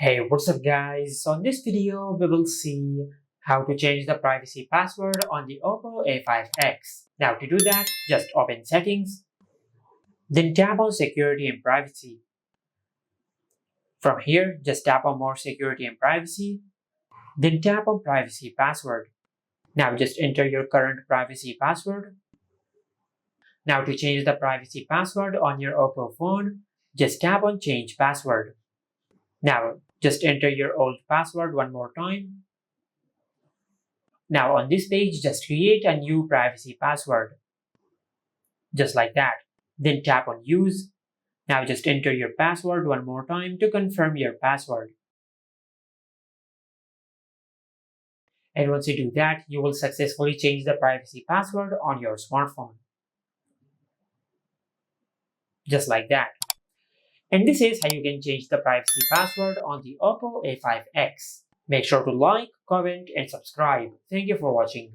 Hey, what's up guys? So in this video, we will see how to change the privacy password on the Oppo A5x. Now to do that, just open settings, then tap on security and privacy. From here, just tap on more security and privacy, then tap on privacy password. Now just enter your current privacy password. Now to change the privacy password on your Oppo phone, just tap on change password. Now just enter your old password one more time. Now on this page, just create a new privacy password, just like that. Then tap on use. Now just enter your password one more time to confirm your password. And once you do that, you will successfully change the privacy password on your smartphone. Just like that. And this is how you can change the privacy password on the Oppo A5x. Make sure to like, comment, and subscribe. Thank you for watching.